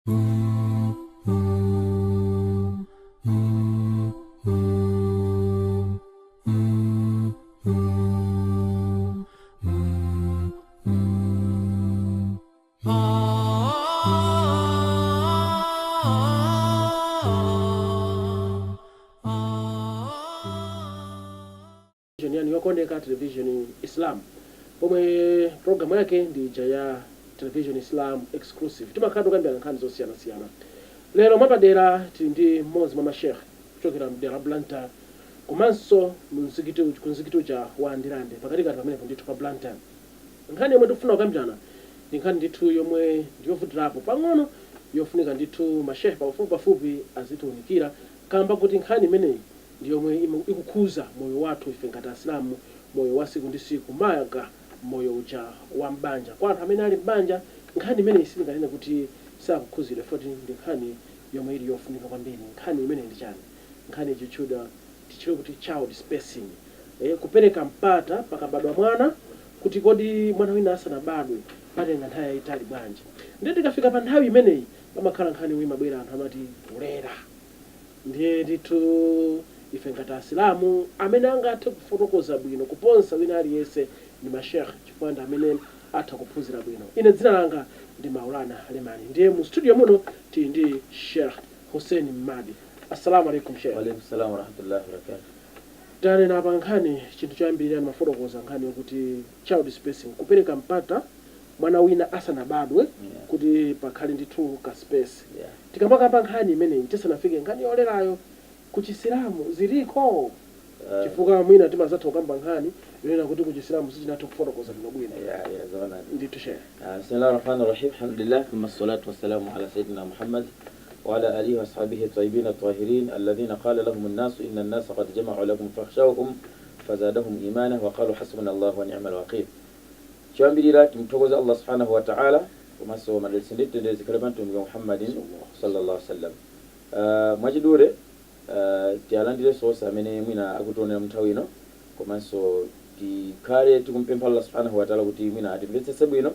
Yani yokoneka television Islam pomwe programu yake ndi Jaya Television Islam exclusive timakhala kukambirana nkhani zosiyana-siyana. Lero mwapadera tili ndi mmodzi mwa mashekhe kuchokera mdera Blantyre komanso mzikiti uja wa Ndilande pakatikati pamenepo ndithu pa Blantyre. Nkhani yomwe tikufuna kukambirana ndi nkhani ndithu yomwe ndiyovutirapo pang'ono yofunika ndithu mashekhe pafupi azitiunikira kamba kuti nkhani imeneyi ndi yomwe ikukhuza moyo wathu ife ngati Asilamu, moyo wa siku ndi siku, mayaga moyo uja wa mbanja. Kwa anthu amene ali mbanja nkhani imeneyi sitinganene kuti sakukhuzira foti ndi nkhani yomwe ili yofunika kwambiri. Nkhani imeneyi ndi chani? Nkhani tichitire kuti child spacing, kupereka mpata pakabadwa mwana kuti kodi mwana wina asanabadwe patenga nthawi yayitali bwanji. Ndiye tikafika pa nthawi imeneyi pamakhala nkhani imwe mabwera anthu amati kulera. Ndiye ndithu ife ngati Asilamu amene angathe kufotokoza bwino kuponsa wina aliyense ndi mashekhe chifukwa ndi amene atha kuphunzira bwino. Ine dzina langa ndi Maulana Lemani. Ndiye mu studio muno tili ndi Sheikh Hussein Mmadi. Assalamu alaikum Sheikh. Wa alaikum salam wa rahmatullahi wa barakatuh. Tanena pa nkhani chinthu choyambirira mafotokoza nkhani yokuti child spacing, kupereka mpata mwana wina asanabadwe kuti pakhale ndithu ka space. Tikamakamba nkhani imeneyi tisanafike nkhani yolerayo ku Chisilamu ziliko chifukwa mwina timazatha kukamba nkhani yonena kuti ku Chisilamu sichinatha kufotokoza bwino. Zawana Ndithu Sheikh. Bismillahir Rahmanir Rahim. Alhamdulillah thumma salatu wassalamu ala sayyidina Muhammad wa ala alihi wa ashabihi at-tayyibin at-tahirin alladhina qala lahum an-nas inna an-nasa qad jama'u lakum fakhshawhum fazadahum imana wa qalu hasbunallahu wa ni'mal wakeel. Chambirira tumtokoza Allah subhanahu wa ta'ala kumaso madalisindite ndezi kalabantu ndi Muhammadin sallallahu alaihi wasallam. Mwachidure tialandire sosa amene mwina akutonera mnthawi ino komanso tikhale tikumpempha Allah subhanahu wa ta'ala kuti mwina atimvetsetse bwino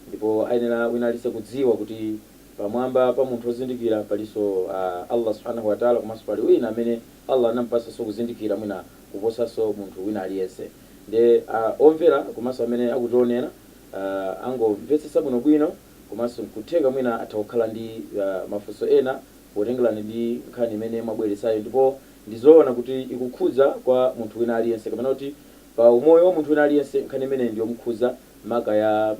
ndipo ayenera wina alise kudziwa kuti pamwamba pa munthu ozindikira paliso Allah subhanahu wa ta'ala komanso pali wina amene Allah anampasa so kuzindikira mwina kuposaso munthu wina aliyense. Nde omvera komanso amene akutionera angomvetsetsa bwino komanso kutheka mwina atakukhala ndi mafunso ena potengerani ndi nkhani imene mwabweretsayo ndipo ndizoona kuti ikukhudza kwa munthu wina aliyense kapena kuti pa umoyo wa munthu wina aliyense nkhani imene ndiyomukhuza maka ya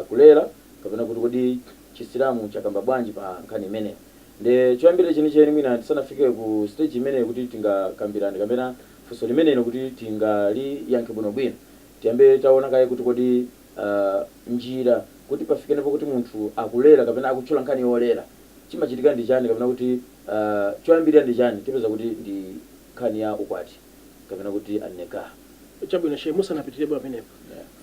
kulera kapena kuti kodi Chisilamu chakamba bwanji pa nkhani imene. Nde choyambirira chenicheni mwina tisanafike ku stage imene kuti tingakambirane kapena funso limenelo kuti tingali yankhe bwinobwino tiyambe taona kaye kuti kodi njira kuti pafikenepo kuti munthu akulera kapena akutchula nkhani yolera chimachitika ndi chani kapena kuti choyambirira ndi chani tipeza kuti ndi nkhani ya ukwati kapena kuti aneka. Chabwino Sheikh musanapitire bwa pamenepo.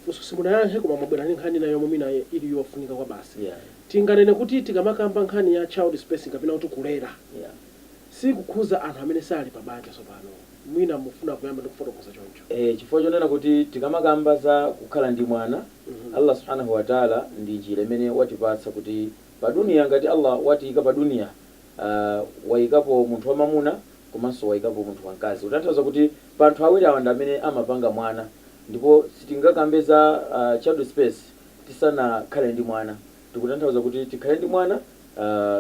Funso simunayankhe koma mwabwera ndi nkhani nayo mwina ili yofunika kwa basi. Tinganene kuti tikamakamba nkhani ya child spacing kapena kuti kulera sikukhuza anthu amene sali pa banja tsopano. Mwina mufuna kuyamba ndikufotokoza choncho. Chifukwa chonena kuti tikamakamba za kukhala ndi mwana Allah subhanahu wa ta'ala ndi njira imene watipatsa kuti pa dunia ngati Allah watiyika pa dunia wayikapo munthu wamamuna komanso wayikapo munthu wamkazi. Kutanthauza kuti pa anthu awiri awa ndi amene amapanga mwana ndipo sitingakambe za child space tisanakhale ndi mwana. Tikutanthauza kuti tikhale ndi mwana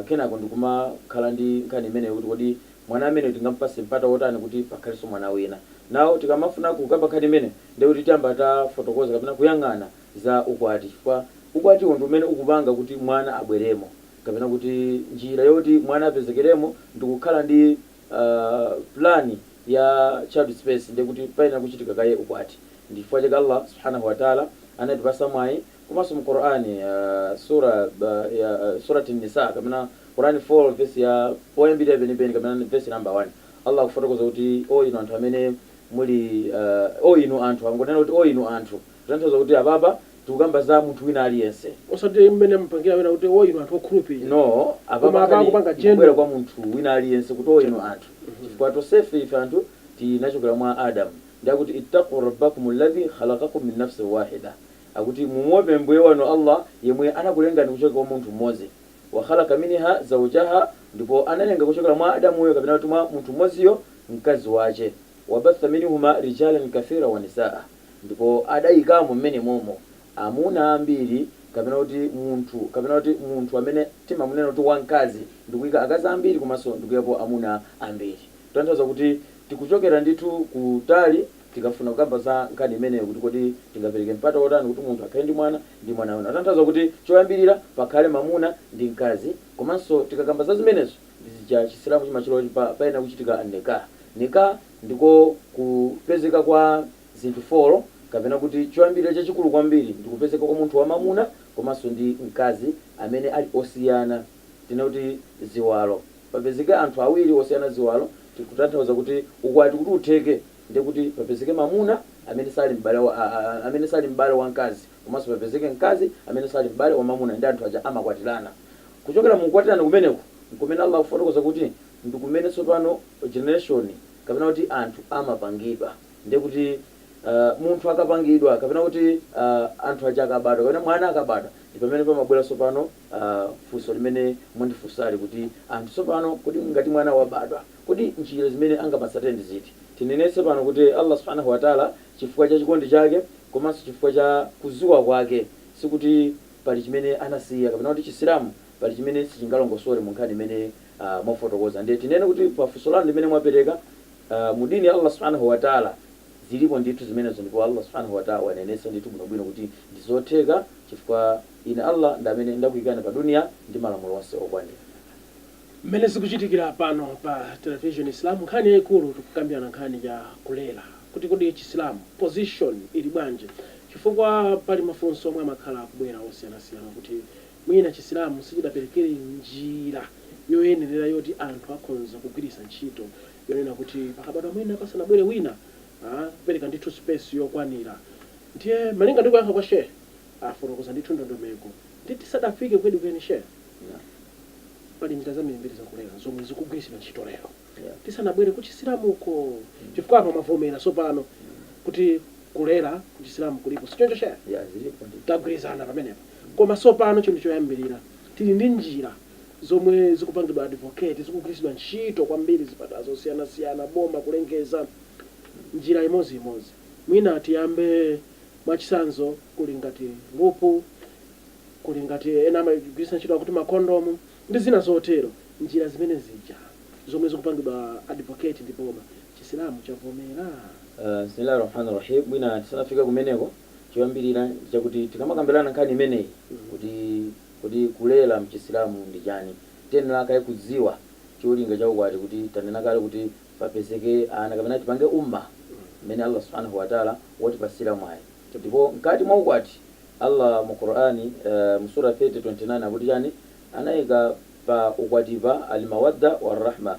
kenako ndikumakhala ndi nkhani imene kuti kodi mwana amene tingampase mpata wotani kuti pakhalenso mwana wina. Nawo tikamafuna kukamba nkhani imene ndiye kuti tiyamba tafotokoza kapena kuyang'ana za ukwati chifukwa ukwati ndi umene ukupanga kuti mwana abweremo kapena kuti njira yoti mwana apezekeremo ndikukhala ndi plani ya child space ndiye kuti paina kuchitika kaye ukwati. Ndi chifukwa chake Allah subhanahu wa ta'ala anatipasa mwayi komanso mu Qur'ani surati Nisa kapena Qur'ani 4 verse ya poyambira penipeni kapena verse number 1 Allah kufotokoza kuti inu anthu amene muli inu anthu angonena kuti inu anthu kutanthauza kuti apapa tikukamba za munthu wina aliyense osati mmene mpangira wina kuti inu anthu okhulupirira. No, apapa kupanga gender kwa munthu wina aliyense kuti inu anthu chifukwa tonsefe ife anthu tinachokera mwa Adamu. Ndiye kuti ittaqu rabbakum alladhi khalaqakum min nafsin wahida akuti mumuope mbuye wanu Allah yemwe anakulengani kuchoka kwa munthu mmodzi. wa khalaqa minha zawjaha, ndipo analenga kuchokera mwa adamuyo kapena kuti mwa munthu mmodziyo mkazi wace, wabatha minhuma rijalan kathira wa nisaa, ndipo adayikamo mmene momo amuna ambiri kapena kuti munthu amene timamunena kuti wamkazi ndikuyika akazi ambiri komanso ndikuyapo amuna ambiri. Tanthauza kuti tikuchokera ndithu kutali tikafuna kukamba za nkhani imeneyo kuti kodi tingapereke mpata wotani kuti munthu akhale ndi mwana ndi mwana wina. Tanthauza kuti choyambirira pakhale mamuna ndi mkazi, komanso tikakamba za zimenezo ndizicha chisilamu chimachilo paena kuchitika nika ndiko kupezeka kwa zinthu folo, kapena kuti choyambirira chachikulu kwambiri ndikupezeka kwa munthu wa mamuna komanso ndi mkazi amene ali osiyana, tinoti ziwalo, papezeke anthu awiri osiyana ziwalo. Tikutanthauza kuti ukwati kuti utheke ndikuti papezeke mamuna amene sali m'bale wa mkazi, komanso papezeke mkazi amene sali m'bale wa mamuna, ndi anthu aja amakwatirana. Kuchokera mukukwatirana kumeneko nkumene Allah akufotokoza kuti ndikumene tsopano generation kapena kuti anthu amapangidwa, ndikuti munthu akapangidwa kapena kuti anthu aja akabadwa kapena mwana akabadwa, ndi pamene pamabwera tsopano funso limene mundifunsali kuti anthu tsopano kuti ngati mwana wabadwa kuti njira zimene angapatsate ndi ziti. Tinenetse pano kuti Allah subhanahu wa ta'ala chifukwa cha chikondi chake komanso chifukwa cha kuziwa kwake sikuti pali chimene anasiya kapena kuti chisilamu pali chimene sichingalongosole mu nkhani imene mwafotokoza. Ndiye tinene kuti pa funso lanu limene mwapereka mu dini ya Allah subhanahu wa ta'ala zilipo ndithu zimenezo, ndipo Allah subhanahu wa ta'ala wanenesa ndithu bwinobwino kuti ndizotheka chifukwa ine Allah ndi amene ndakuyikani pa dunia ndi malamulo onse okwanira. mmene zikuchitikira pano pa television Islam, nkhani yayikulu tikukambirana nkhani ya kulera kuti kodi chisilamu position ili bwanji, chifukwa pali mafunso omwe amakhala akubwera osiyanasiyana kuti mwina chisilamu sichidaperekere njira yoyenerera yoti anthu akhonza kugwiritsa ntchito yonena kuti pakabadwa mwina pasanabwere wina kupereka ndithu space yokwanira. Ndiye malinga ndi kuyankha kwa shehe afotokoza ndithu ndondomeko ndi tisadafike kweni shehe pali njira zambiri za kulera zomwe zikugwiritsidwa ntchito lero tisanabwere ku chisilamu uko, chifukwa apa mavomera tsopano kuti kulera ku chisilamu kulipo sichoncho shehe tagwirizana pamenepo. Koma tsopano chinthu choyambirira tili ndi njira zomwe zikupangidwa advocate zikugwiritsidwa ntchito kwambiri zipatala zosiyanasiyana, boma kulengeza njira imodzi mwina tiyambe mwachisanzo kuli ngati lupu, kuli ngati ena amagwiritsa ntchito kuti makondomu ndi zina zotero. Njira zimene zija zomwe zikupangidwa advocate ndi boma chisilamu chavomera. Bismillahir Rahmanir Rahim. Mwina tisanafika kumeneko choyambirira chakuti tikamakambirana nkhani imeneyi kuti kulera mchisilamu ndi chani, tiyenera kale kudziwa cholinga chaukwati kuti tanena kale kuti papezeke ana kapena tipange umma mmene Allah subhanahu wa ta'ala watipasira mwayi. Ndipo mkati mwa ukwati Allah mu Qur'ani mu sura 30:29 akuti chani anayika pa ukwatipa al-mawadda war-rahma,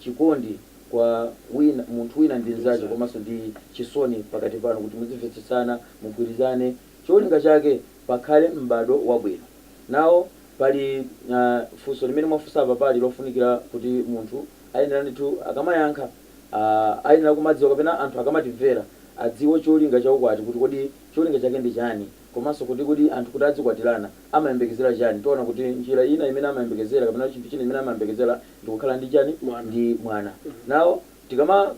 chikondi kwa wina munthu wina ndi nzache komanso ndi chisoni pakati pano kuti muzimvetsetsana mugwirizane. Cholinga chake pakhale m'bado wabwino. Nawo pali funso limene mwafunsa pali lofunikira kuti munthu ayenera ndithu akamayankha ayenera kumadziwa kapena anthu akamatimvera adziwe cholinga chaukwati kuti kodi cholinga chake ndi chani, komanso kuti anthu kuti adzikwatirana amayembekezera chani. Tiona kuti njira ina imene amayembekezera kapena chinthu china imene amayembekezera ndikukhala ndi chani ndi mwana. Nawo tikamafuna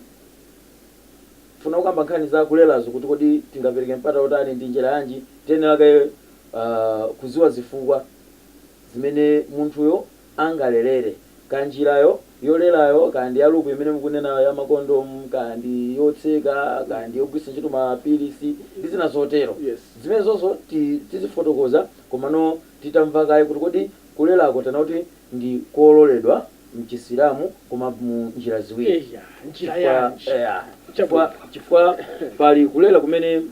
kukamba nkhani za kulerazo kuti kodi tingapereke mpata utani ndi njira yanji, tiyenera kaye kuziwa zifukwa zimene munthuyo angalerere, kanjirayo yolerayo kandi yalupu imene mukunena ya makondomu kandi yotseka kandi yogwiritsa ntchito mapilisi ndi zina zotero. Zimene zonso tizifotokoza komano titamva kaye kuti kodi kulerako tana kuti ndi kololedwa mchisilamu koma mu njira ziwiri. Chifukwa pali kulera kumene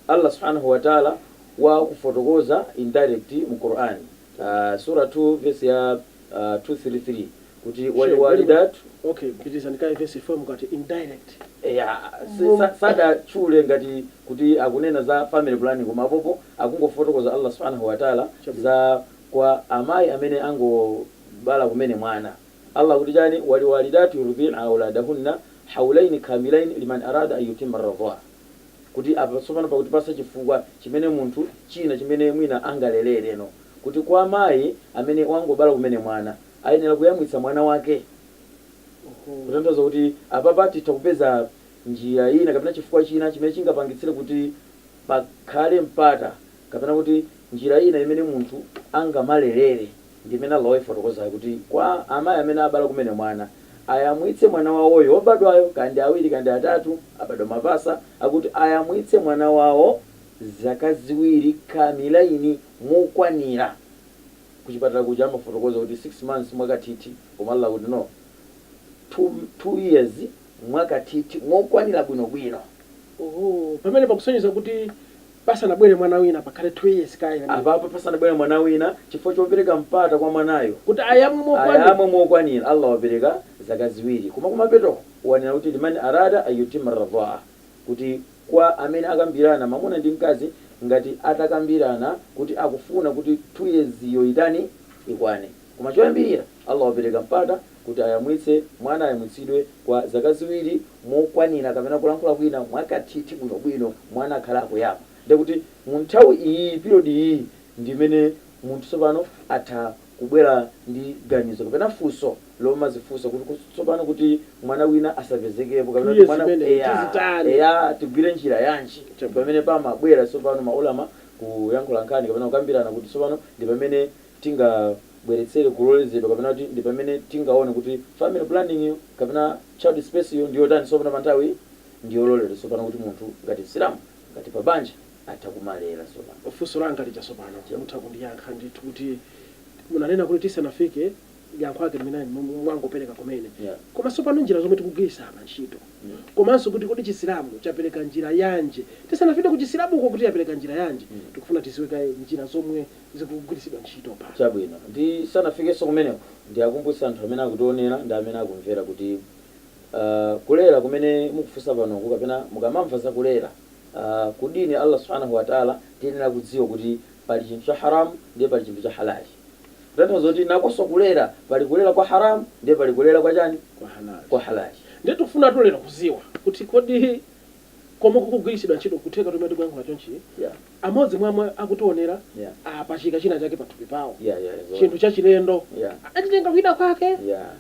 Allah subhanahu wa ta'ala wa kufotokoza indirect mu Qur'an sura 2 verse ya 233 kuti walidat pitizanikaye verse 4 mukati indirect sada chule ngati kuti akunena za family planning koma apopo akungofotokoza Allah subhanahu wa ta'ala za kwa amayi amene angobala kumene mwana. Allah kuti chani waliwalidatu yurdina auladahunna haulaini kamilaini liman arada an yutimma ar-radha, kuti apa tsopano pakuti pasa chifukwa chimene munthu china chimene mwina angalelere no kuti kwa amayi amene wangobala kumene mwana ayenera kuyamwitsa mwana wake. Kutanthauza kuti apapa titha kupeza njira ina kapena chifukwa china chimene chingapangitsire kuti pakhale mpata kapena kuti njira ina imene munthu angamalelere ndi imene Allah wayifotokoza kuti kwa amayi amene abala kumene mwana ayamwitse mwana wawoyo wobadwayo kandi awiri kandi atatu abadwa mapasa akuti ayamwitse mwana wawo zaka ziwiri kamilaini mokwanira. Kuchipatala kuja amafotokoza kuti 6 months mwakathithi koma Allah kuti no 2 years mwakathithi mokwanira bwinobwino. Pamene pakusonyeza kuti pasanabwere mwana wina pakhale 2 years kaya apapa pasanabwere mwana wina chifukwa chopereka mpata kwa mwanayo kuti ayamwe mokwanira Allah wapereka zaka ziwiri. Koma kumapeto wanena kuti limani arada ayutima radhaa, kuti kwa amene akambirana mamuna ndi mkazi ngati atakambirana kuti akufuna kuti 2 years iyo itani ikwane. Koma choyambirira Allah wapereka mpata kuti ayamwitse mwana ayamwitsidwe kwa zaka ziwiri mokwanira kapena kulankhula kwina mwakathithi bwinobwino mwana akhala akuyapa. Ndekuti mu nthawi iyi period iyi ndimene munthu tsopano atha kubwera ndi ganizo kapena funso loma zifunso kuti tsopano kuti mwana wina asapezekepo kapena mwana tigwire njira yanji. Pamene pamabwera tsopano maulama kuyankhula nkhani kapena kukambirana kuti tsopano ndi pamene tingabweretsere kulolezedwa kapena kuti ndi pamene tingaone kuti family planning kapena child space yo ndiyo tani tsopano pa nthawi ndiyololera tsopano kuti munthu ngati Islamu ngati pabanja atakumalera tsopano. Funso langa lija tsopano mutha kundiyankha ndithu kuti munanena kuti tisanafike yankho ake limene mwangopereka kumene. Koma tsopano njira zomwe tikugwiritsa ntchito komanso kuti kodi chisilamu chapereka njira yanji tisanafike ku chisilamuko kuti yapereka njira yanji tikufuna tiziwe kaye njira zomwe zikugwiritsidwa ntchito pa. Chabwino ndisanafikenso kumeneko ndiyakumbutsa anthu amene akutionera ndi amene akumvera kuti kulera kumene mukufunsa panoku kapena mukamamva za kulera kudini Allah subhanahu wa ta'ala tiyenera kudziwa kuti pali chinthu cha haramu ndiye pali chinthu cha halali. Kutanthauza kuti nakonso kulera pali kulera kwa haramu ndiye pali kulera kwa chani kwa halali. Ndiye tikufuna tulera kuziwa kuti kodi komwe kukugwiritsidwa ntchito kutheka tumene tikuyankhula chonchi amodzi mwamwe akutionera apachika china chake pathupi pawo chinthu chachilendo achitenga kuida kwake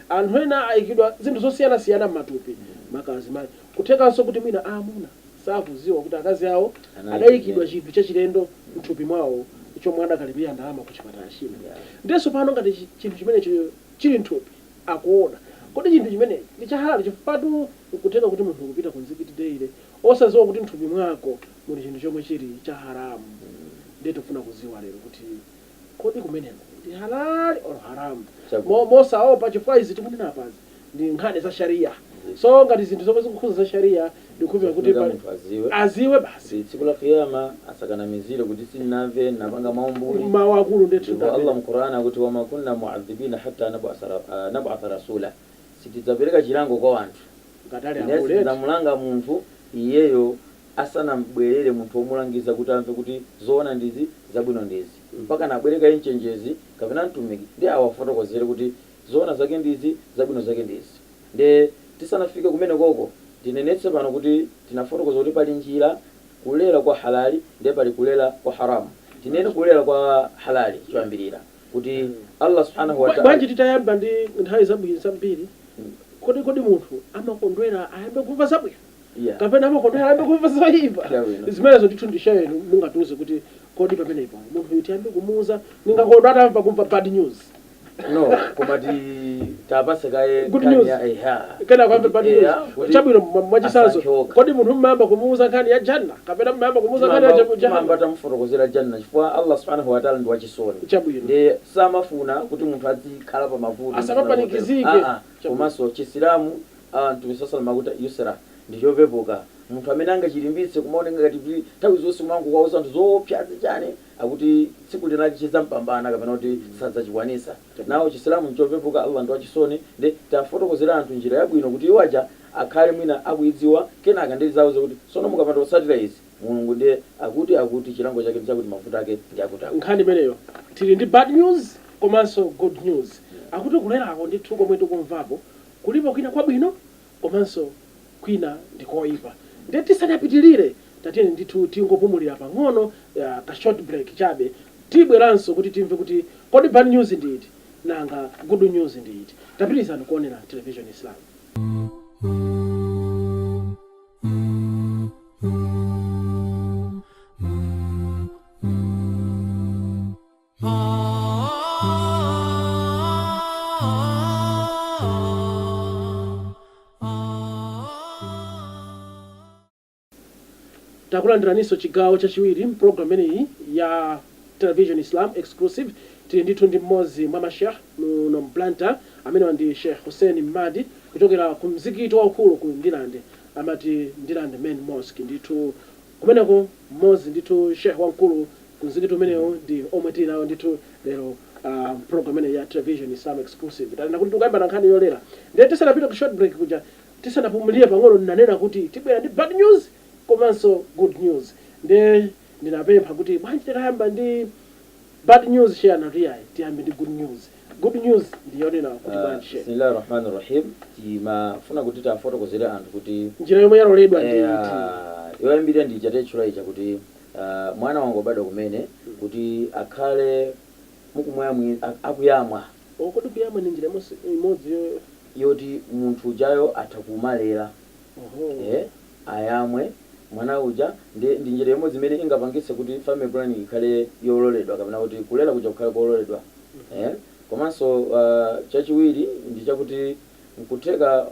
anthu ena ayikidwa zinthu zosiyanasiyana m'matupi makazi mayi kuthekanso kuti mwina amuna sakuziwa kuti akazi awo adayikidwa chinthu chachilendo mthupi mwawo chomwe adakalipira ndalama kuchipatala china. Ndiyenso pano ngati chinthu chimenecho chili mthupi akuona kodi chinthu chimene ndi cha halali chifukwa kutheka kuti munthu kupita ku mzikiti daily osaziwa kuti mthupi mwako muli chinthu chomwe chili cha haramu. Ndiye tikufuna kuziwa lero kuti kodi kumeneko ndi halali or haramu mosaopa chifukwa izi tikunena apazi ndi nkhani za sharia. So ngati zinthu zomwe zikukhuza za sharia ndikupira kuti aziwe basi tsiku la kiyama asakanamizire kuti sinamve napanga maumbuli mawakulu ndetu. Allah mqur'ana akuti wama kunna mu'adhibina hatta nab'atha rasula, sitidzapereka chilango kwa anthu ngati ndamulanga munthu iyeyo asanambwerere munthu womulangiza kuti amve kuti zoona ndizi zabwino ndizi mpaka nabwereka inchenjezi kapena mtumiki ndi awafotokozere kuti zoona zake ndizi zabwino zake ndizi. Nde tisanafike kumene koko tinenetse pano kuti tinafotokoza kuti pali njira kulera kwa halali ndiye pali kulera kwa haramu. Tinene kulera kwa halali choyambirira kuti Allah subhanahu wa ta'ala bwanji titayamba ndi nthawi zabwino zambiri kodi munthu amakondwera ayambe kumva zabwino kapena amakondwera ayambe kumva zoyipa. Zimenezo ndithu ndishayenu mungatiuze kuti kodi pamenepo munthu yitiyambe kumuuza ningakondwa atamva kumva bad news no komati tapase kaye good news kana kwambe bad news chabwino mwachisanzo kodi munthu mmamba kumuuza nkhani ya janna kapena mmamba kumuuza nkhani ya jahannam mmamba tamfotokozera janna chifukwa Allah subhanahu wa ta'ala ndi wachisoni. Ndi samafuna kuti munthu azikhala pa mavuto asapapanikizike. Komanso chisilamu Mtume sallallahu alaihi yusra ndi chopepuka munthu amene angachilimbitse kumaoneka ngati kuti nthawi zonse mwangu kwauza anthu zoopsa chani akuti tsiku linali chizampambana kapena kuti sadzachikwanisa. Nawo chisilamu nchopepuka Allah ndi wachisoni. Ndi tafotokozera anthu njira yabwino kuti iwaja akhale mwina akuidziwa kenaka ndi zawuze kuti sono mukapanda kusatira izi Mulungu ndiye akuti chilango chake chakuti mafuta ake ndi akuti nkhani imeneyo tili ndi bad news komanso good news. Akuti kulerako ndithu komwe tikumvapo kulipo kwina kwabwino komanso kwina ndikoyipa. Ndiye tisanapitilire tatene ndithu tingopumulira pang'ono ka short break chabe tibweranso kuti timve kuti kodi bad news ndi iti nanga good news ndi iti. Tapitizani kuonera television Islam. Takulandiraniso chigawo chachiwiri program ineyi ya television Islam exclusive. Tili ndithu ndi mmodzi mwa mashekh muno mplanta amene ndi Sheikh Hussein Madi kuchokera ku mzikiti waukulu ku Ndilande amati Ndilande Main Mosque. Ndithu kumeneko mmodzi ndithu Sheikh wamkulu ku mzikiti umenewo ndi omwe tili nawo ndithu lero program ineyi ya television Islam exclusive. Talenda kuti tukayamba na nkhani yolera ndiye tisanapita ku short break kuja tisanapumulie pang'ono ndinanena kuti tibwera ndi bad news komanso good news. Ndiye ndinapempha kuti bwanji tikayamba ndi bad news share na riyayi tiyambe ndi good news. Good news ndiyonena kuti bwanji share. Bismillahir Rahmanir Rahim. Timafuna kuti tafotokozere anthu kuti njira yomwe yaloledwa ndi yoyambirira ndi chatechula icha kuti mwana wangu obadwa kumene kuti akhale mukumwamwa akuyamwa. Kodi kuyamwa ni njira imodzi yoti munthu ujayo athakumalera. Ayamwe mwana uja ndi njira imodzi imene ingapangitse kuti family planning ikhale yololedwa kapena kuti kulera kuja kukhale kololedwa. Komanso chachiwiri ndi chakuti nkutheka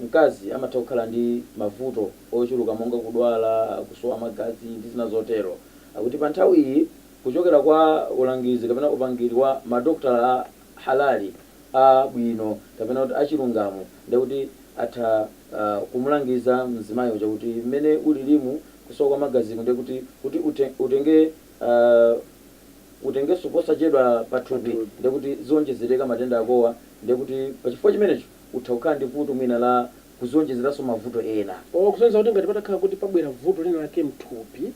mkazi amatha kukhala ndi mavuto ochuluka monga kudwala, kusowa magazi ndi zina zotero. Akuti pa nthawi iyi kuchokera kwa ulangizi kapena upangiri wa madokotala halali abwino kapena kuti achilungamo ndikuti atha kumulangiza mzimayi uja kuti mmene ulilimu kusowa kwa magazi ndikuti utenge posachedwa pathupi ndikuti zonjezereka matenda akowa ndikuti pachifukwa chimenecho utha kukhala ndi vuto mwina la kuzonjezeranso mavuto ena. Kusonyeza kuti ngati patakhala kuti pabwera vuto lina lake mthupi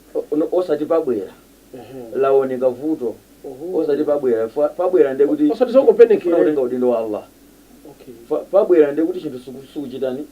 osati pabwera laoneka vuto osati pabwera ndikuti osati zongopenekera kutenga udindo wa Allah. Pabwera ndikuti chinthu sukuchitani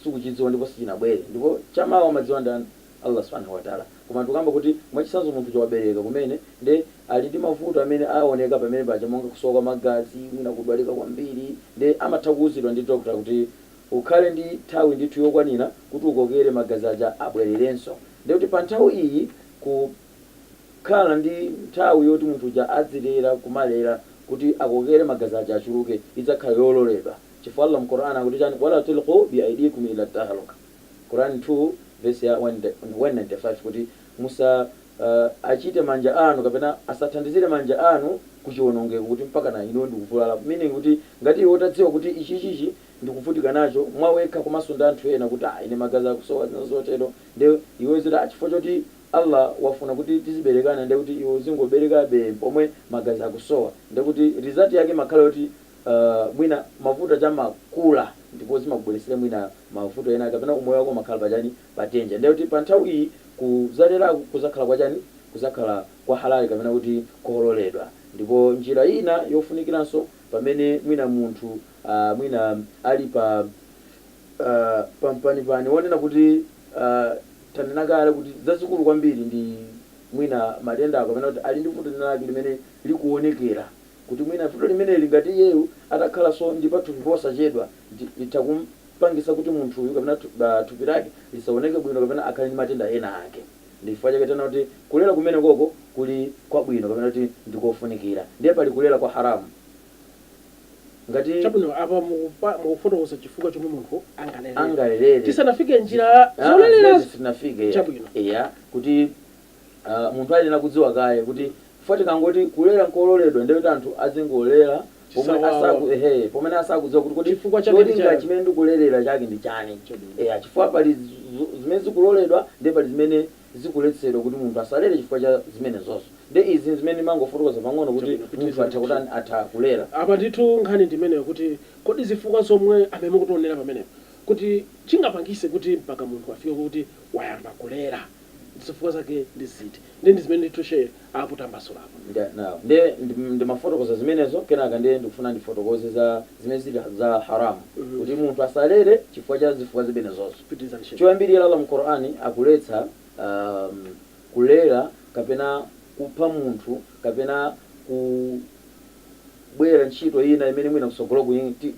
sukuchidziwa ndipo sichinabwere ndipo chamawa madziwa ndani Allah subhanahu wa ta'ala. Koma tukamba kuti mwachisanzo munthu chowabereka kumene nde ali ndi mavuto amene aoneka pamene paja monga kusowa kwa magazi mwina kudwalika kwambiri nde amatha kuwuzidwa ndi doctor kuti ukhale ndi nthawi ndithu yokwanira kuti ukokere magazi aja abwererenso. Nde kuti pa nthawi iyi kukhala ndi nthawi yoti munthu uja adzilera kumalera kuti akokere magazi aja achuluke idzakhala yololedwa. Chifukwa Allah mqur'an akuti chani wala tulqu bi aydikum ila tahluka. Quran 2 verse ya 195 kuti musa achite manja anu kapena asathandizire manja anu kuchiwonongeko kuti mpaka na ino ndikuvulala. Meaning kuti ngati iwe utadziwa kuti ichi ndikuvutika nacho mwawekha komanso ndi anthu ena kuti ine magazi akusowa zina zotero nde iwe zita chifukwa choti Allah wafuna kuti tiziberekana nde kuti iwe zingoberekabe pomwe magazi akusowa nde kuti result yake makhala kuti mwina mavuto chamakula ndipo zimabweresera mwina mavuto ena kapena umoyo wako makhala pachani patenja. Nde kuti pa nthawi iyi kuzalera kuzakhala kwa chani kuzakhala kwa halali kapena kuti kololedwa. Ndipo njira ina yofunikiranso pamene mwina munthu mwina ali pa pampanipani wonena kuti tanena kale kuti zazikulu kwambiri ndi mwina matenda kapena kuti ali ndi vuto linalake limene likuonekera kuti mwina vuto limene lingati yeyu atakhala so ndi pathupi posachedwa litakumpangisa kuti munthu uyu kapena thupi lake lisaoneke bwino kapena akhale ndi matenda ena ake. Ndifukwa chake tena kuti kulera kumene koko kuli kwabwino kapena kuti ndikofunikira ndiye pali kulera kwa haramu. Ngati chabwino apa mukufotokoza chifukwa chomwe munthu angalelere tisanafike njira zolelera tinafike chabwino kuti munthu ali nakudziwa kaye kuti fuati kangoti kulera nkololedwa ndio anthu azingolera pomwe asakudziwa kuti chifukwa chake chimene ndikulerera chake ndi chani. Chifukwa pali zimene zikuloledwa ndipo pali zimene zikuletsedwa kuti munthu asalere chifukwa cha zimene zonse. Nde izi zimene mangofotokoza pang'ono kuti munthu atha kulera. Apa ndithu nkhani ndimeneyo kuti kodi zifukwa zomwe amene mukutionera pamenepo kuti chingapangise kuti mpaka munthu afike kuti wayamba kulera zifukwa zake ndi ziti ndi zimene ndithu apo tambasulapo. Nde ndimafotokoza zimenezo kenaka ndiye ndikufuna ndifotokoze za zimene zili za haramu kuti munthu asalere chifukwa cha zifukwa zimene zonse. Choyambirira Allah mu Qur'ani akuletsa kulera kapena kupha munthu kapena kubwera ntchito ina imene mwina kusogolo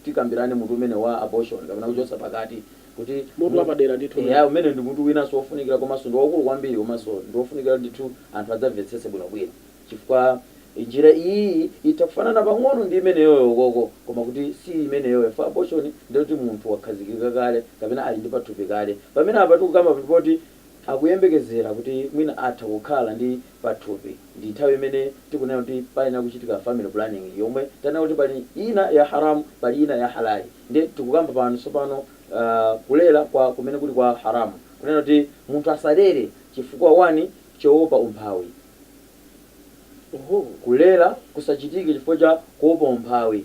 tikambirane munthu umene wa abortion kapena kuchotsa pakati kuti mutu wapadera ndithu ya umene ndi munthu winanso wofunikira komanso ndi wakulu kwambiri komanso ndi wofunikira ndithu anthu adzamvetsetse bwinobwino chifukwa njira iyi itakufanana pang'ono ndi imeneyoyo koko koma kuti si imeneyoyo fa abortion ndikuti munthu wakhazikika kale kapena ali ndi pathupi kale pamene apa tikukamba poti akuyembekezera kuti mwina atha kukhala ndi pathupi ndi nthawi imene tikunena kuti payenera kuchitika family planning yomwe tanena kuti pali ina ya haramu pali ina ya halali ndi tikukamba pano tsopano kulera kwa kumene kuli kwa haramu kunena kuti munthu asalere chifukwa wani choopa umphawi. Kulera kusachitike chifukwa cha kuopa umphawi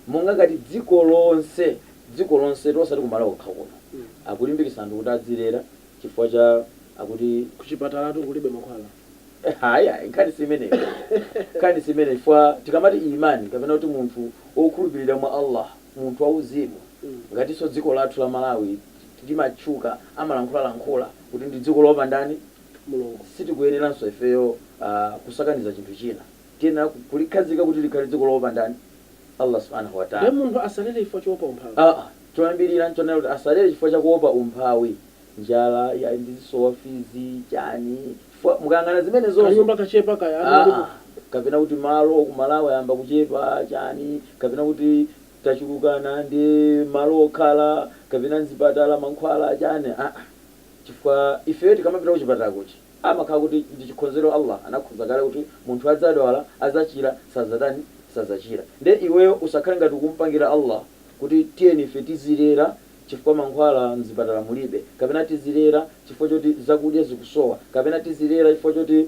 monga ngati dziko lonse losati kumala kukha kuno akulimbikitsa anthu kuti adzilera chifukwa cha akuti kuchipatalatu kulibe mankhwala haya nkhani simene chifukwa tikamati imani kapena kuti munthu okhulupirira mwa Allah munthu wauzimu ngatinso dziko lathu la Malawi timatchuka amalankhula kuti ndi dziko lopandani mulungu sitikuyeneranso ifeyo kusakaniza chinthu china tena kulikhazika kuti likhale dziko lopandani Allah subhanahu wa ta'ala. Munthu asalere chifukwa choopa umphawi choyambirira nchonena kuti asalere chifukwa cha kuopa umphawi njala ya ndisowa fizi chani mukangana zimene zonse kachepa kaya kapena kuti malo kumalawa yamba kuchepa chani kapena kuti tachulukana ndi malo okhala kapena nzipatala mankhwala chani chifukwa ifeyo tikamapita kuchipatala kuti amakhala kuti ndi chikhonzero Allah anakhudza kale kuti munthu adzadwala azachira sazachira nde iweyo usakhale ngati ukumpangira Allah kuti tiyeni ife tizilera chifukwa mankhwala mzipatala mulibe kapena tizilera chifukwa choti zakudya zikusowa kapena tizilera chifukwa choti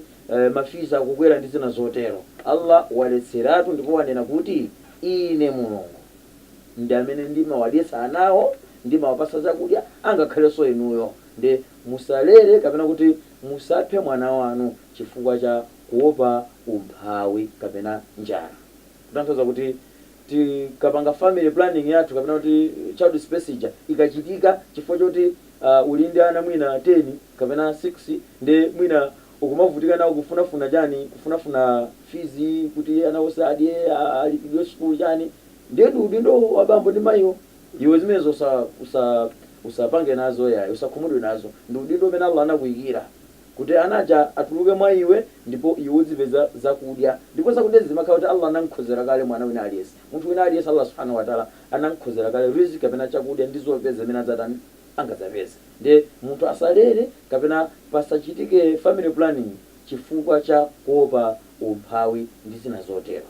mafiza akubwera ndi zina zotero. Allah waletseratu ndipo wanena kuti ine Mulungu ndi amene ndimawadyetsa anawo ndimawapasa zakudya angakhalenso inuyo nde musalere kapena kuti musaphe mwana wanu chifukwa cha kuopa umphawi kapena njala. Kutanthauza kuti tikapanga family planning yathu kapena kuti child space ikachitika chifukwa choti uli ndi ana mwina 10 kapena 6 nde mwina ukumavutika nawo kufunafuna chani kufunafuna fizi kuti ana osadye alipidwe school chani ndedu udindo wabambo ndi mayiwo iwe zimenezo usapange nazo yayo usakhumudwe nazo ndi udindo umene Allah anakuyikira kuti anaja atuluke mwa iwe ndipo iwe uzipeza zakudya ndipo zakudya zimakhala kuti Allah anamkhozera kale mwana wina aliyense munthu wina aliyense Allah subhanahu wa ta'ala anamkhozera kale riziki kapena chakudya ndi zopeza zimene adzatani angadzapeza nde munthu asalere kapena pasachitike family planning chifukwa cha kuopa umphawi ndi zina zotero.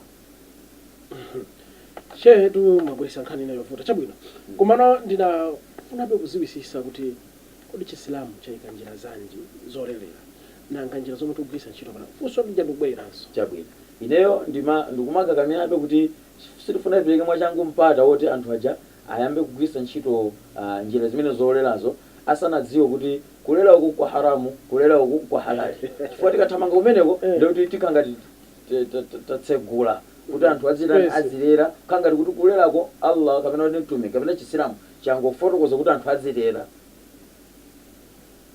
Shehe mabwesa nkhani inayovuta chabwino komano ndinafunabe kuziwisisa kuti kodi chisilamu chayika njira zanji zolelera nanga njira zomwe tikugwiritsa ntchito pano funso ndikubweranso chabwino ineyo ndikumakakamirabe kuti sitifuna ipeleke mwachangu mpata woti anthu aja ayambe kugwiritsa ntchito njira zimene zolerazo asanadziwe kuti kulera uku kwa haramu kulera uku kwa halali chifukwa tikathamanga kumeneko ndikuti tikangati tatsegula kuti anthu azilera kangati kuti kulerako Allah kapena kuti mtume kapena chisilamu changofotokoza kuti anthu azilera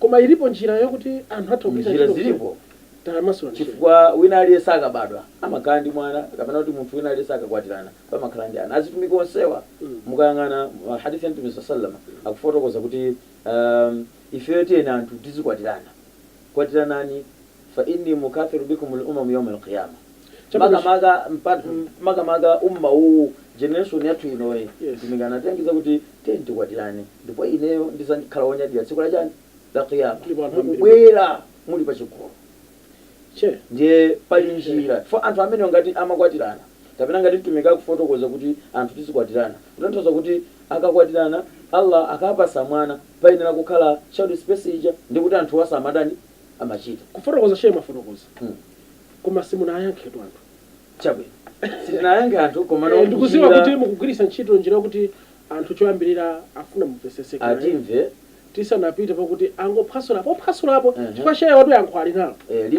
koma ilipo njira yokuti anthu atogwiritsa njira zilipo tamasula chifukwa wina aliyense akabadwa amakhala ndi mwana kapena kuti munthu wina aliyense akakwatirana pamakhala ndi ana azitumiki onsewa mukayang'ana hadithi ya Mtume sallallahu akufotokoza kuti ifeyo tiyeni anthu tizikwatirana kwatiranani fa inni mukathiru bikum al-umam yawm al-qiyamah maga umma huu generation yathu inoyi timingana tengiza kuti tiyeni tikwatirane ndipo ineyo ndizakhala wonyadira tsiku la chani la qiyama mukubwera muli pachikolo ndiye pali njira for anthu amene ngati amakwatirana kapena ngati mtumiki kufotokoza kuti anthu tizikwatirana kutanthauza kuti akakwatirana Allah akapasa mwana payenera kukhala child space ija ndikuti anthu wasamadani amachita kufotokoza shehe mafotokoza koma simunayankhe anthu chabwino sitinayankhe anthu koma ndikuziwa kuti mukugwiritsa ntchito njira kuti anthu choyambirira afuna mupeseseka atimve tisanapite pakuti angophwasulapo chifukwa shehe watu yankhwali nawo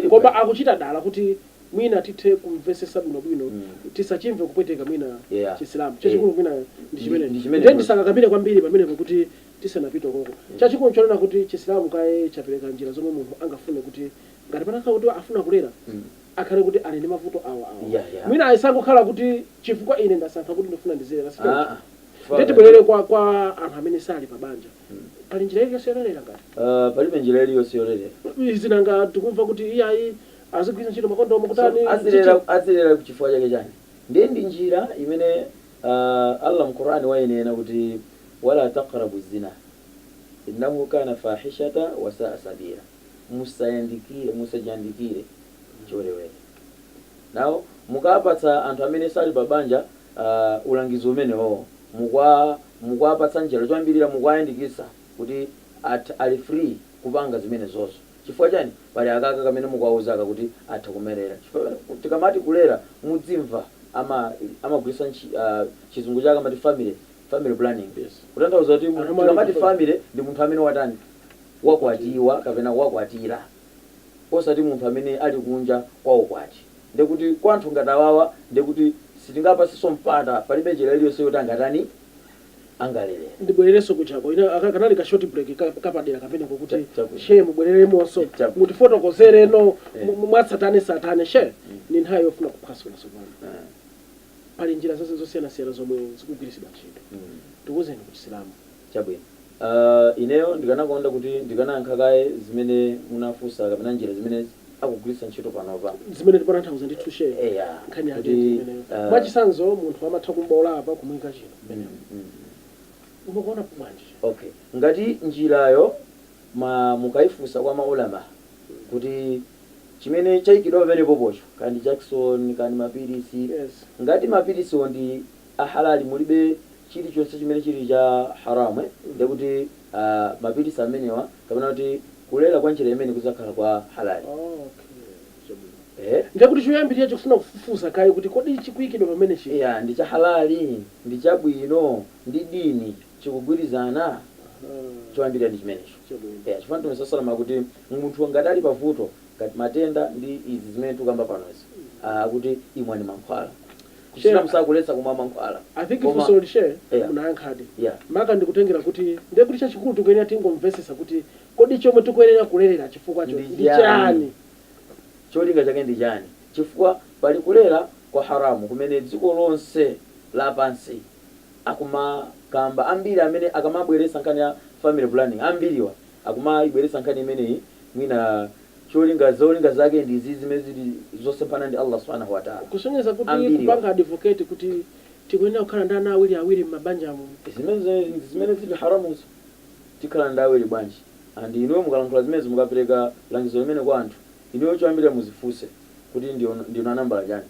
koma akuchita dala kuti mwina tithe kumvesesa bwinobwino tisachimve kupweteka mwina chisilamu chachikulu mwina ndi chimene ndiye ndisakakambire kwambiri pamenepo kuti tisanapite koko chachikulu chonena kuti chisilamu kaye chapereka njira zomwe munthu angafune kuti ngati panakhala kuti afuna kulera akhale kuti ali ndi mavuto awa mwina ayisangokhala kuti chifukwa ine ndasankha kuti ndifuna ndizilera tibwerere kwa anthu amene sali pa banja pali njira iliyonse yolelera ngati palibe njira iliyonse yolelera izinanga tikumva kuti iyayi azigwiritsa ntchito makondomo kutani azilera kuchifukwa chake chani ndi njira imene Allah mqur'ani wayenena kuti wala taqrabu zina innahu kana fahishata wa sa'a sabila musajandikire chorewere nawo mukapatsa anthu amene sali pabanja ulangizo umenewo mukwapatsa njira choyambirira mukwayandikisa kuti ali free kupanga zimene zonso chifukwa chani pali akaka kamene mukwawuzaka kuti atha kumerera tikamati kulera mudzimva amagwisa chizungu chake amati family planning kutanthauza kuti tikamati family ndi munthu amene watani wakwatiwa kapena wakwatira osati munthu amene ali kunja kwa ukwati ndekuti kwa anthu ngati awawa ndekuti sitingapasiso mpata palibe njira iliyonse yoti angatani angalelera ndibwererenso kuchako ine akanali ka short break kapadera kapena kokuti she mubwereremonso mutifotokozere no mwatsatane she ni nthawi yofuna kuphwasula sopano pali njira zonse zosiyanasiyana zomwe zikugwiritsidwa ntchito tikuzeni kuchisilamu chabwino ineyo ndikanakonda kuti ndikanayankha kaye zimene munafunsa kapena njira zimene akugwiritsa ntchito panopa zimene tipananthauza ndi tushe nkhani yake zimeneyo mwachisanzo munthu amatha kumbola apa kumwika chino mmeneyo umakuona bwanji okay ngati njirayo mukayifunsa kwa maulama kuti chimene chayikidwa pamene popocho kandi Jackson kandi mapilisi ngati mapilisiwo ndi ahalali mulibe chilichonse chimene chili cha haramu ndekuti mapilisi amenewa kapena kuti kulera kwa njira imene kuzakhala kwa halali ndikuti choyambirira chikufuna kufufuza kayi kuti kodi chikuyikidwa pamene chi ndi cha halali ndi chabwino ndi dini chikugwirizana choyambirira ndi chimenecho chifana tumesasalama kuti munthu ngati ali pavuto ngati matenda ndi izi zimene tukamba panozi kuti imwani mankhwala kuchira musakuletsa kumwa mankhwala I think ifunso lishe unayankhadi maka ndikutengera kuti ndekuti chachikulu tikuyenera tingomvesesa kuti kodi chomwe tikuyenera kulelera chifukwa cho ndi chani cholinga chake ndi chani chifukwa pali kulera kwa haramu kumene dziko lonse lapansi akumakamba ambiri amene akamabweretsa nkhani ya family planning ambiriwa akumayibweretsa nkhani imeneyi mwina zolinga zake ndi izi zimene zili zosempana ndi Allah subhanahu wa ta'ala kusonyeza kuti kupanga advocate kuti tikuyenera kukhala ndi ana awiri m'mabanjamo zimene zili haramu tikhala ndi awiri bwanji and inuyo mukalankhula zimene mukapereka langizo limene kwa anthu inuyo choyambirira muzifunse kuti ndino anambala chani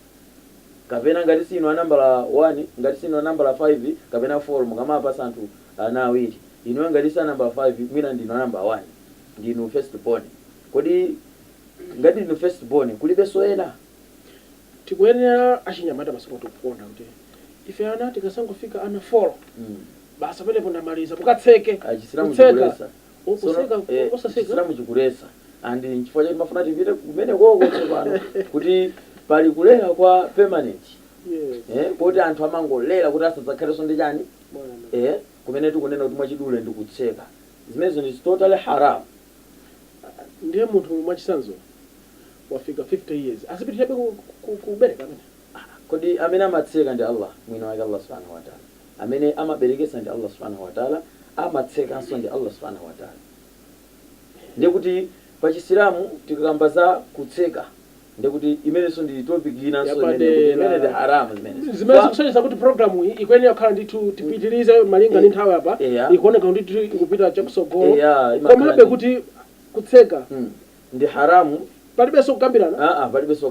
kapena ngati sino anambala 1 ngati sino anambala 5 kapena 4 mukamapasa anthu ana awiri inuyo ngati si anambala 5 mwina ndino anambala 1 ndinu first born kodi ngati ndinu first born kulibe soyena tikuyenera achinyamata masipoti kuponda kuti ife ana tikasangofika ana 4 basa pene ndamaliza mukatseke chisilamu chikulesa osaseka chisilamu chikulesa and nchifukwa chake mafuna tipite kumene koko tsopano kuti pali kulera kwa permanent kuti anthu amangolera kuti asadzakhalenso ndi chani kumene tikunena kuti mwachidule ndi kutseka zimenezo ndi totally haram ndiye munthu mwachisanzo wafika 50 years asipitirabe kubereka amene kodi amene amatseka ndi Allah mwini wake Allah subhanahu wa ta'ala amene amaberekesa ndi Allah subhanahu wa ta'ala amatsekanso ndi Allah subhanahu wa ta'ala ndikuti pachisilamu tikakamba za kutseka ndikuti imenenso ndi topic inanso imene ndi haram zimene zikusonyeza kuti programu ikuyenera kukhala ndithu tipitirize malinga ndi nthawi apa ikuoneka ndithu ikupita chakusogolo komabe kuti kutseka ndi haramu palibenso kukambirana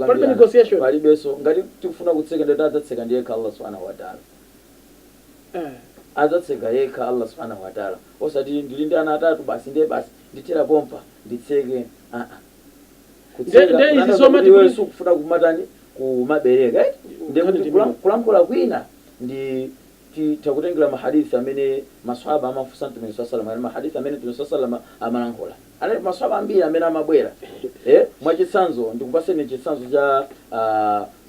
palibe negotiation palibenso ngati tikufuna kutseka ndi adzatseka ndi yekha Allah subhanahu wa ta'ala adzatseka yekha Allah subhanahu wa ta'ala osati ndili ndi ana atatu basi ndiye basi ndithera pompa nditseke kutseka kufuna kumatani kumabereka ndikuti kulankhula kwina ndi takutengera mahadithi amene maswahaba amafunsa Mtume sallallahu alaihi wasallam mahadithi amene Mtume sallallahu alaihi wasallam amalankhula ana maswahaba ambiri amene amabwera mwachitsanzo ndikupaseni chitsanzo cha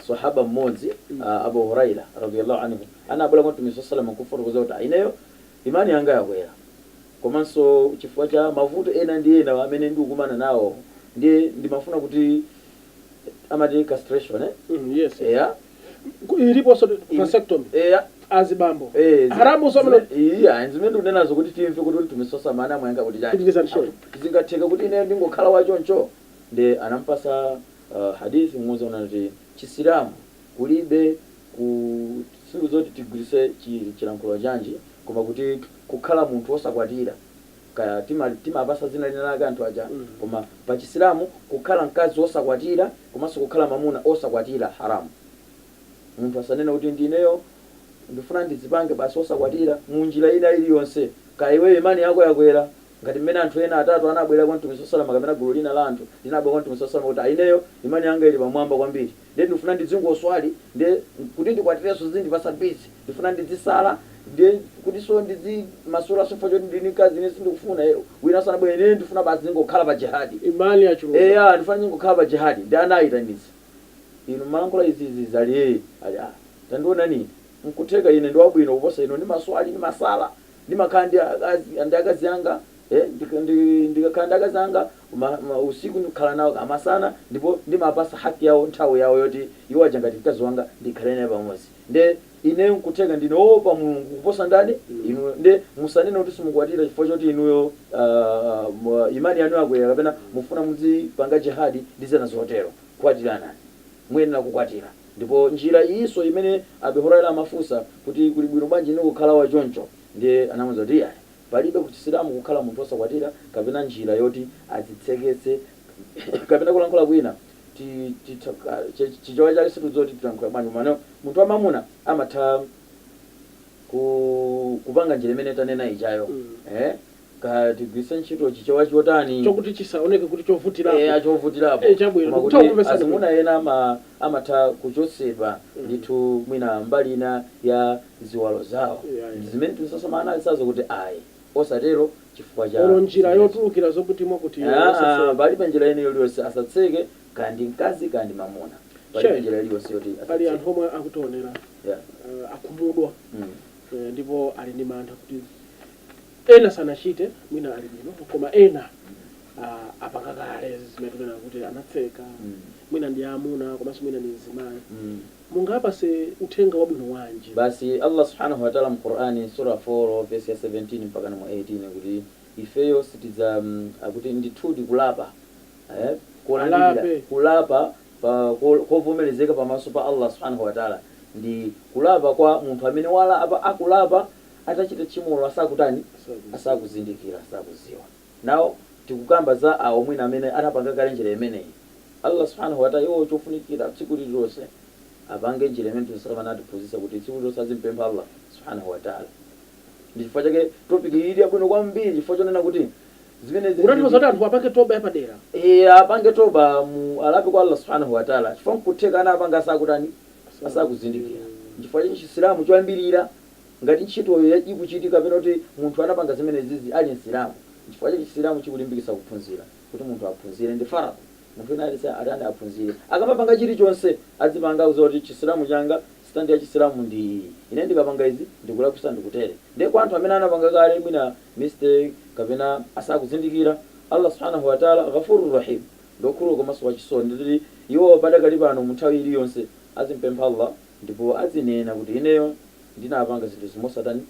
sahaba mmodzi Abu Huraira radhiyallahu anhu anabwera kwa Mtume sallallahu alaihi wasallam kufotokoza kuti ineyo imani yanga yakwera komanso chifukwa cha mavuto ena ndi ena amene ndikukumana nawo ndiye ndimafuna kuti amati castration Yes. yeah Ilipo so vasectomy. yeah Azibambo. Haramu so mno. iya zimene ndikunenazo kuti timve kuti tumisosa mana mwenga kuti chani zingatheka kuti ine ndingokhala wachoncho ndi anampasa hadithi mmoja unati chisilamu kulibe siku zoti tigwirise chilankhulo chanji koma kuti kukhala munthu osakwatira kaya timapasa zina lina lake anthu aja koma pa chisilamu kukhala mkazi osakwatira komanso kukhala mamuna osakwatira haramu. Munthu asanena kuti ndineyo ndifuna ndizipange basi osakwatira munjira ina iliyonse kaya iwe imani yako yakwera ngati mmene anthu ena atatu anabwera kwa Mtume sallallahu alaihi wasallam kapena gulu lina la anthu linabwera kwa Mtume sallallahu alaihi wasallam kuti ineyo imani yanga ili pamwamba kwambiri ndiye ndifuna ndizingoswali ndiye kuti ndikwatireso zindipasa busy ndifuna ndizisala ndiye kuti so ndizi masura sofo choti ndinikazi ine sindikufuna wina sanabwera ine ndifuna basi ndingokhala pa jihadi imani yacho ndifuna ndingokhala pa jihadi ndi anaita ndizi inu malankhula izi zali ali tandiona nini nkutheka ine ndi wabwino kuposa ino ndi maswali ndi masala ndi makhandi akazi anga ndikakhala ndi akazi anga usiku ndikhala nawo amasana ndipo ndimapasa haki yawo nthawi yawo yoti iwo aja ngati mkazi wanga ndikhale naye pamodzi nde ine nkutheka ndinoopa mulungu kuposa ndani inu nde musanene kuti simukwatira chifukwa choti inuyo imani yanu yakwera kapena mufuna muzipanga jihadi ndi zina zotero kukwatiranani muyenera kukwatira ndipo njira iyiso imene Abu Huraira amafunsa kuti kuli bwino bwanji ndikukhala wachoncho ndiye anamuwuza kuti palibe kuti Chisilamu kukhala munthu osakwatira kapena njira yoti azitseketse kapena kulankhula kwina chichawa chake situzoti tilankhula bwanji mano munthu wamamuna amatha kupanga njira imene tanena ichayo tigwise ntchito chichawa chotani chokuti chisaoneke kuti chovutirapo chovutirapo chabwino kuti azimuna ena amatha kuchotsedwa ndithu mwina mbali ina ya ziwalo zawo zimene tinsasoma analisazo kuti ayi osatero chifukwa cha njira yotulukira zokuti mwakuti palibe njira ine iliyonse asatseke kandi mkazi kandi mamuna palibe njira iliyonse yoti pali anthu omwe akutionera akhumudwa ndipo ali ndi mantha kuti ena sanachite mwina ali bwino koma ena apanga kale zimene tunena kuti anatseka mwina ndi amuna komanso mwina ndi mzimayi mungapase uthenga wabwino wanji basi Allah subhanahu wa ta'ala mqur'ani sura 4 verse ya 17 mpaka na 18 kuti ifeyo sitiza kuti ndithudi kulapa kulapa kovomerezeka pamaso pa Allah subhanahu wa ta'ala ndi kulapa kwa munthu amene wala apa akulapa atachita chimolo asakutani asakuzindikira asakuziwa nawo tikukamba za awo mwina amene anapanga kale njira imeneyi Allah subhanahu wa ta'ala iwo chofunikira tsiku lililonse apange njira imene tinsakama atiphunzitsa kuti tsiku lililonse azimpempha Allah subhanahu wa ta'ala ndi chifukwa chake topic ili yabwino kwambiri chifukwa chonena kuti zimene unatikozati anthu apange toba yapadera apange toba alape kwa Allah subhanahu wa ta'ala chifukwa nkutheka anapanga asakutani asakuzindikira chifukwa chake Chisilamu choyambirira ngati ntchitoyo yachikuchitika pena kuti munthu anapanga zimene zizi ali msilamu chifukwa chake Chisilamu chikulimbikitsa kuphunzira kuti munthu aphunzire ndi farako munthu ena atani aphunzire akamapanga chilichonse azipanga kuti Chisilamu changa standi ya Chisilamu ndi ine ndikapanga izi ndikulakwisa ndikutere ndiye kwa anthu amene anapanga kale mwina mistake kapena asakuzindikira Allah subhanahu wa ta'ala ghafurur rahim ndokhulu komanso wachisoni nditi iwo padakali pano munthawi iliyonse azimpempha Allah ndipo azinena kuti ineyo ndinapanga zinthu zimosatani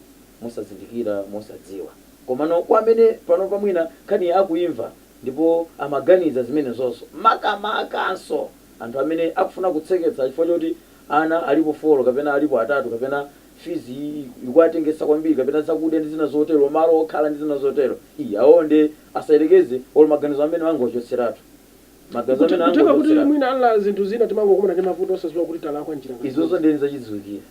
mosazindikira mosadziwa komano kwa amene pano pamwina kani akuimva ndipo amaganiza zimene zonso makamakanso anthu amene akufuna kutseketsa chifukwa choti ana alipo folo kapena alipo atatu kapena fizi ikuatengesa kwambiri kapena zakudya ndi zina zotero malo okhala ndi zina zotero awo ndi asayerekeze olo maganizo amene angochotseratu maganizo amene angochotseratu kuti mwina alla zinthu zina timangokumana ndi mavuto osadziwa kuti talakwa njira izozo ndi zachidziwikira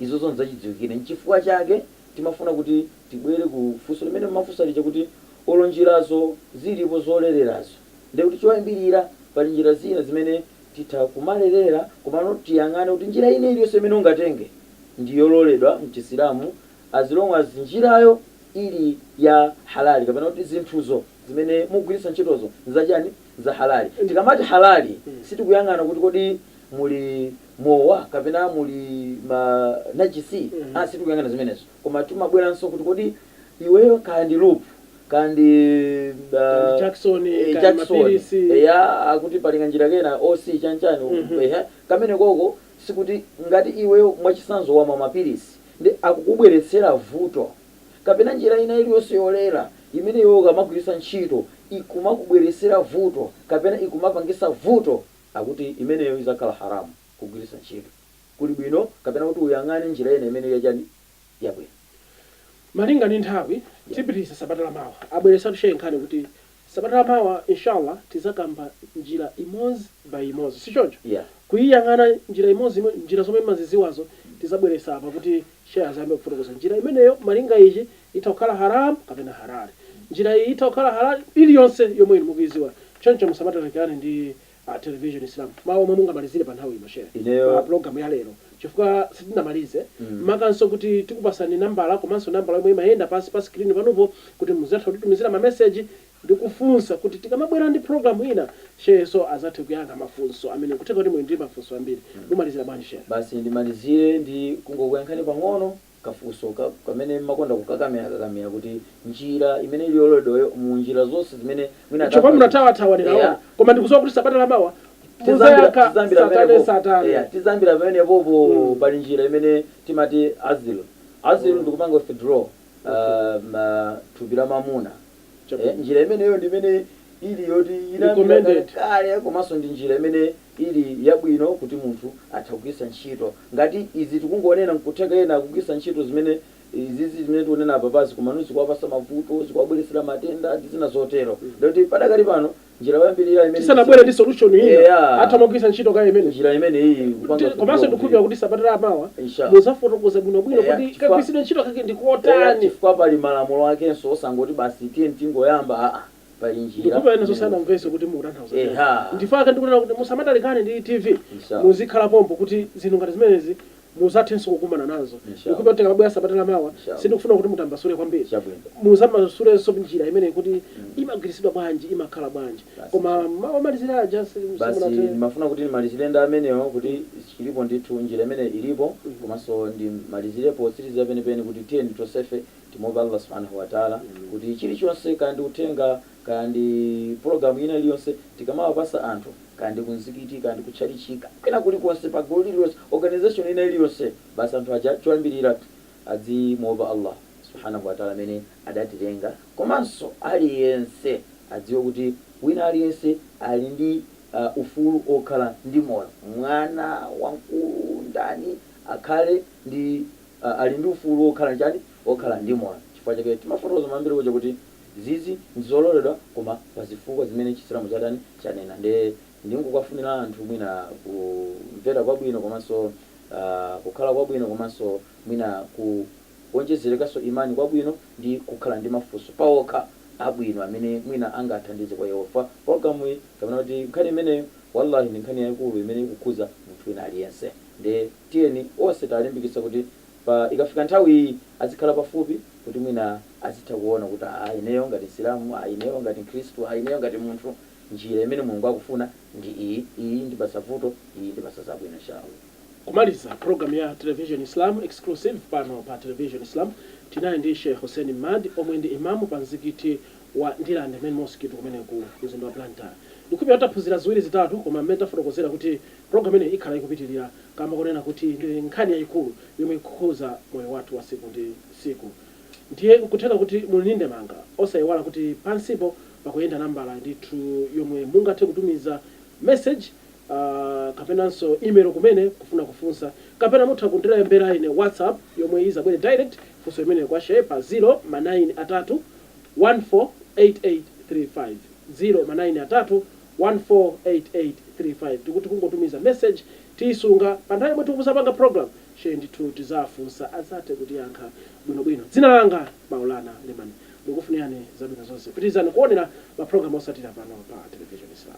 izozo nzachidziwikira nchifukwa chake timafuna kuti tibwere ku funso limene mafunsa lija kuti olo njirazo zilipo zolererazo ndi kuti choyambirira pali njira zina zimene titha kumalerera komano tiyang'ane kuti njira ine iliyonse imene ungatenge ndiyololedwa mchisilamu as long as njirayo ili ya halali kapena kuti zinthuzo zimene mugwiritsa ntchitozo nzachani za halali tikamati halali sitikuyang'ana kuti kodi muli mowa kapena muli najisi sitikuyang'ana zimenezo koma timabweranso kuti kodi iweyo kandi loop kandi Jackson Jackson ya akuti palinga njira kena OC chanchani kamene koko sikuti ngati iweyo mwachisanzo wa mapilisi ndi akukubweretsera vuto kapena njira ina iliyonse yolera imene iweyo kamagwiritsa ntchito ikumakubweretsera vuto kapena ikumapangisa vuto akuti imeneyo izakhala haramu kugwiritsa ntchito kuli bwino kapena kuti uyang'ane njira ina imene yachani yabwino malinga ndi nthawi tipitisa sabata lamawa abweresa tushaye nkhani kuti sabata lamawa inshallah tizakamba njira imodzi by imodzi sichoncho kuyiyang'ana njira imodzi njira zomwe maziziwazo tizabweresa apa kuti shehe azambe kufotokoza njira imeneyo malinga ichi itakhala haramu kapena halali njira iyi itakhala halali iliyonse yomwe inu mukuiziwa choncho musabata lekane ndi television Islam mawa omwe mungamalizire pa nthawi ino shehe pa program ya lero chifukwa sitinamalize makanso kuti tikupasani nambala komanso nambala yomwe imayenda pansi pa screen panopo kuti muzatha kutitumizira ma message ndi kufunsa kuti tikamabwera ndi program ina shehe so azathe kuyankha mafunso amene kuteka kuti mwe ndi mafunso ambiri mumalizira bwanji shehe basi ndimalizire ndi kungokuyankhani pang'ono kafunso kamene makonda kukakamira kuti njira imene iliyolodoyo mu njira zonse zimene mwina chokwa munatawathawa ndinaona koma ndikusowa kuti sabata lamawa tizambira pamene popo pali njira imene timati azil ndikupanga withdraw thupi la mamuna njira imeneyo ndimene ili yoti inambira kale komanso ndi njira imene ili yabwino kuti munthu atha kugwiritsa ntchito ngati izi tikungonena nkutheka ena kugwiritsa ntchito zimene izizi zimene tikunena papazi koma zikuwapasa mavuto zikuwabweretsera matenda ndi zina zotero ndoti padakali pano njira yoyambirira imene tisanabwere ndi solution ina atha kugwiritsa ntchito kale imene njira imene iyi komanso ndikukhulupirira kuti sabata lamawa muzafotokoza bwinobwino kuti kagwiritsidwe ntchito kake ndikuotani chifukwa pali malamulo akenso osangoti basi tiye tingoyamba pali njira ndikupena zosana mveso kuti mukutanthauza ndifaka ndikunena kuti musamatalikane ndi TV muzikhala pompo kuti zinthu ngati zimenezi muzathenso kukumana nazo ndikupa kuti kabwera sabata lamawa sindikufuna kuti mutambasule kwambiri muzamasulenso njira imene kuti imagwiritsidwa bwanji imakhala bwanji koma mawamalizira just basi ndimafuna kuti ndimalizire ndi amenewo kuti chilipo ndithu njira imene ilipo komanso ndimalizirepo tsiriza penepene kuti tiye nditosefe timopa Allah subhanahu wa ta'ala kuti chilichonse kandi uthenga kandi program ina iliyonse tikamawapasa anthu kandi kunzikiti kandi kuchalichika kena kulikonse pagulu liliyonse organization ina iliyonse basi anthu aja choyambirira adzimopa Allah subhanahu wa ta'ala amene adatilenga komanso aliyense adziwe kuti wina aliyense ali ndi ufulu okhala ndi moyo mwana wamkulu ndani akhale ndi ali ndi ufulu okhala njani okhala ndi moyo chifukwa chake timafotokoza mambiri kuja kuti zizi nzololedwa koma pazifukwa zimene chisilamu chadani chanena ndingokufunira anthu mwina kumvera kwabwino komanso kukhala kwabwino komanso mwina kuonjezerekanso imani kwabwino ndi kukhala ndi mafunso pawokha abwino amene mwina angathandize kwa Yehova programu iyi kapena kuti nkhani imeneyo wallahi ndi nkhani yayikulu imene ikukhudza munthu wina aliyense ndi tiyeni onse talimbikitsa kuti ikafika nthawi iyi azikhala pafupi kuti mwina azitha kuona kuti ineyo ngati Islamu ineyo ngati Khristu ineyo ngati munthu njira imene Mulungu akufuna ndi iyi ndipasa vuto iyi ndipasa zabwino inshallah. Kumaliza program ya Television Islam exclusive pano pa Television Islam tinaye ndi Sheikh Hussein Madi omwe ndi imamu pa mzikiti wa Ndilande Main Mosque kumene ku mzinda wa Blantyre. Ndikupita taphunzira ziwiri zitatu koma mmene tafotokozera kuti program ine ikhala ikupitirira kama kunena kuti ndi nkhani yayikulu yomwe ikukhuza moyo wathu wa siku ndi siku. Ndiye kutera kuti mulinde manga osayiwala kuti pansipo pakuyenda nambala ndithu yomwe mungathe kutumiza message kapenanso email kumene kufuna kufunsa kapena mutha kundirembera ine WhatsApp yomwe izabwere direct funso imene kwa Sheikh pa 093 148835 093 tikuti kungotumiza message tisunga pa nthawi yomwe tikupanga program Sheikh ndithu tizafunsa azathe kutiyankha bwinobwino. Dzina langa Maulana Lemani ndikufunirani zabwino zonse. Pitizani kuonera ma program osatira pano pa Television Islam.